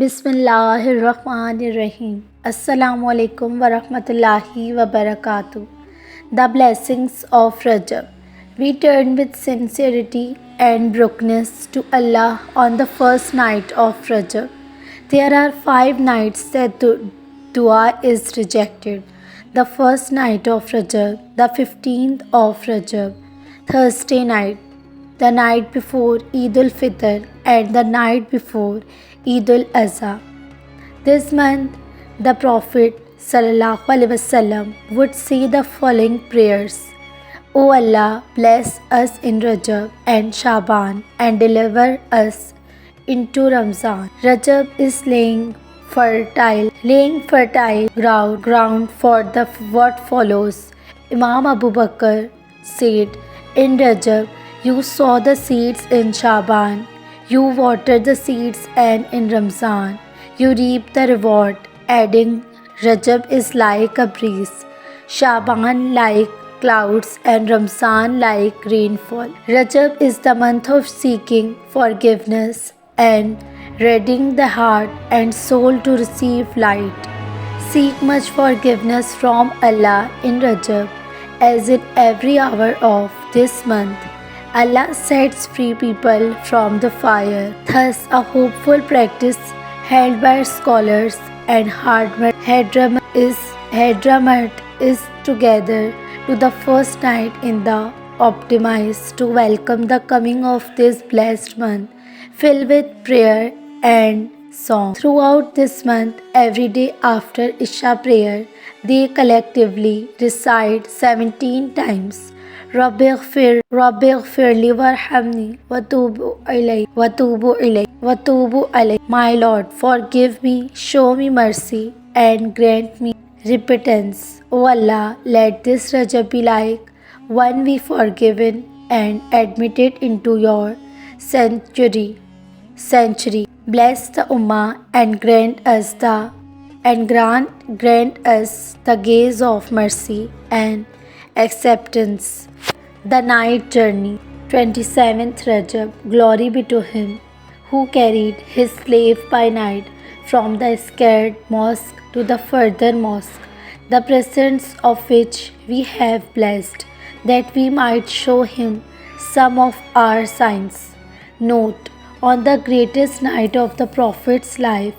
Bismillahirrahmanirrahim. Assalamu alaikum wa rahmatullahi wa barakatuh. The blessings of Rajab. We turn with sincerity and brokenness to Allah on the first night of Rajab. There are 5 nights that dua is rejected. The first night of Rajab, the 15th of Rajab, Thursday night, the night before Eid al-Fitr and the night before Eid al-Azha. This month, the Prophet ﷺ would say the following prayers: O Allah, bless us in Rajab and Shaban and deliver us into Ramzan. Rajab is laying fertile ground for the what follows. Imam Abu Bakr said, in Rajab, you sow the seeds, in Shaban, you water the seeds, and in Ramzan, you reap the reward. Adding, Rajab is like a breeze, Shaban like clouds, and Ramzan like rainfall. Rajab is the month of seeking forgiveness and readying the heart and soul to receive light. Seek much forgiveness from Allah in Rajab, as in every hour of this month Allah sets free people from the fire. Thus, a hopeful practice held by scholars and Hadramat is together to the first night in the optimized to welcome the coming of this blessed month, filled with prayer and song. Throughout this month, every day after Isha prayer, they collectively recite 17 times, Rabbi ghfirli warhamni watubu ilayk. My Lord, forgive me, show me mercy, and grant me repentance. O Allah, let this Rajab be like one we forgiven and admitted into your sanctuary. Bless the Ummah and grant us the gaze of mercy and acceptance. The night journey, 27th Rajab. Glory be to him who carried his slave by night from the scared mosque to the further mosque, the presence of which we have blessed, that we might show him some of our signs. Note: on the greatest night of the Prophet's life,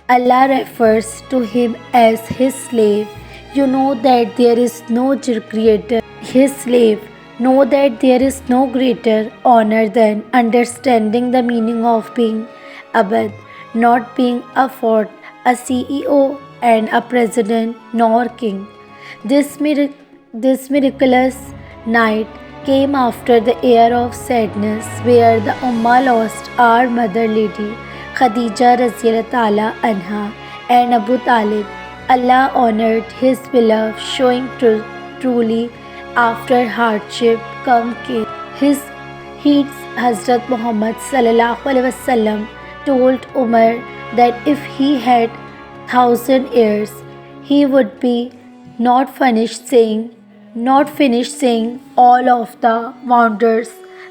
Allah refers to him as his slave. You know that there is no greater, his slave. Know that there is no greater honor than understanding the meaning of being Abd, not being a fort, a CEO, and a president, nor king. This miraculous night came after the year of sadness where the Ummah lost our Mother Lady Khadija Raziyallahu Ta'ala Anha and Abu Talib. Allah honored his beloved, showing truly after hardship come king. His Hazrat Muhammad ﷺ told Umar that if he had 1,000 years, he would be not finished saying all of the wonders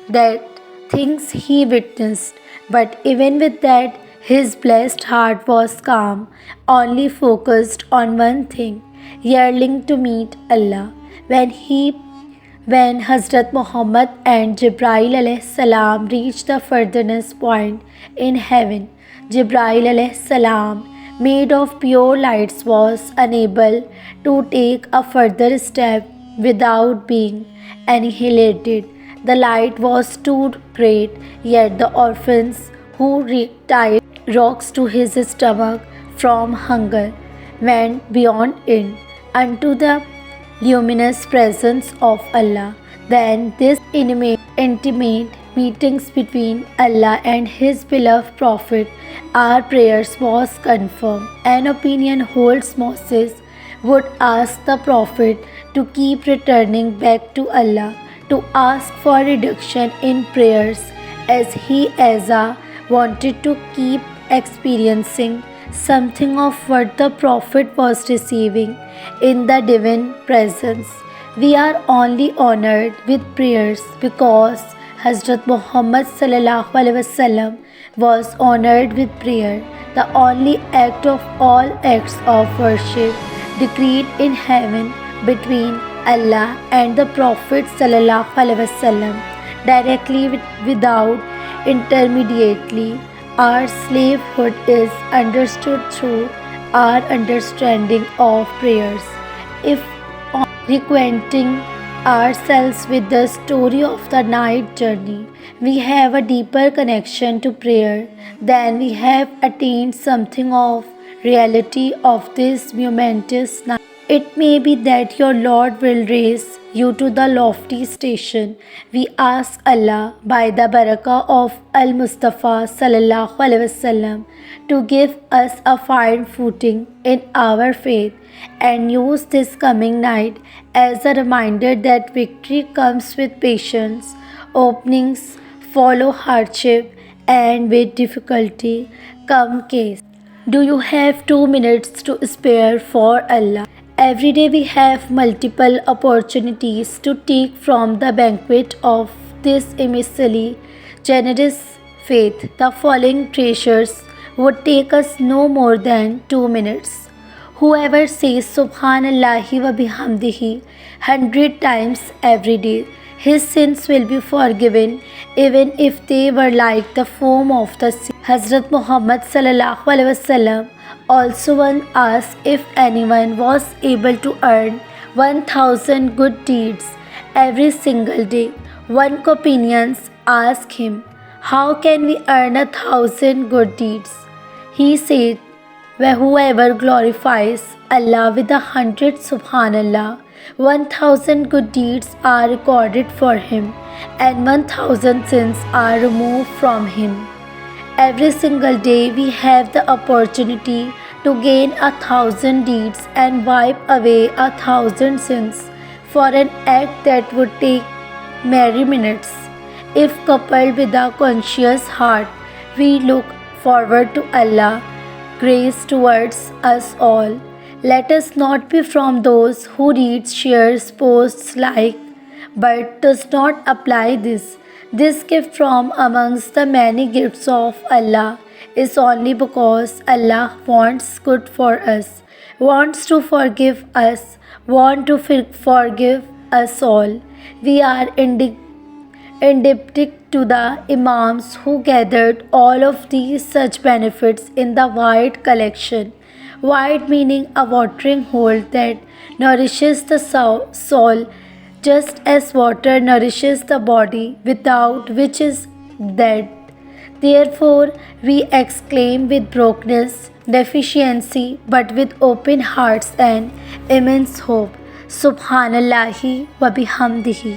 that things he witnessed. But even with that, his blessed heart was calm, only focused on one thing, yearning to meet Allah. When Hazrat Muhammad and Jibreel alayhi salam reached the furthest point in heaven, Jibreel alayhi salam, made of pure lights, was unable to take a further step without being annihilated. The light was too great, yet the orphans who tied rocks to his stomach from hunger went beyond it unto the luminous presence of Allah. Then this intimate meetings between Allah and His beloved Prophet, our prayers was confirmed. An opinion holds Moses would ask the Prophet to keep returning back to Allah, to ask for reduction in prayers, as he wanted to keep experiencing something of what the Prophet was receiving in the divine presence. We are only honored with prayers because Hazrat Muhammad ﷺ was honored with prayer, the only act of all acts of worship decreed in heaven between Allah and the Prophet sallallahu alaihi wasallam, directly without intermediately. Our slavehood is understood through our understanding of prayers. If on reacquainting ourselves with the story of the night journey, we have a deeper connection to prayer, then we have attained something of reality of this momentous night. It may be that your Lord will raise you to the lofty station. We ask Allah by the barakah of Al Mustafa sallallahu alaihi wasallam to give us a fine footing in our faith and use this coming night as a reminder that victory comes with patience, openings follow hardship, and with difficulty come case. Do you have 2 minutes to spare for Allah? Every day we have multiple opportunities to take from the banquet of this immensely generous faith. The following treasures would take us no more than 2 minutes. Whoever says Subhanallahi wa bihamdihi 100 times every day, his sins will be forgiven even if they were like the foam of the sea. Hazrat Muhammad sallallahu alaihi wasallam also once asked if anyone was able to earn 1000 good deeds every single day. One companion asked him, "How can we earn 1,000 good deeds?" He said, "Where whoever glorifies Allah with 100 Subhanallah, 1000 good deeds are recorded for him and 1000 sins are removed from him." Every single day we have the opportunity to gain 1,000 deeds and wipe away 1,000 sins for an act that would take mere minutes. If coupled with a conscious heart, we look forward to Allah's grace towards us all. Let us not be from those who reads, shares, posts, like, but does not apply this. This gift from amongst the many gifts of Allah is only because Allah wants good for us, wants to forgive us, wants to forgive us all. We are indebted to the Imams who gathered all of these such benefits in the wide collection. Wide meaning a watering hole that nourishes the soul just as water nourishes the body, without which is dead. Therefore, we exclaim with brokenness, deficiency, but with open hearts and immense hope, Subhanallahi wa bihamdihi.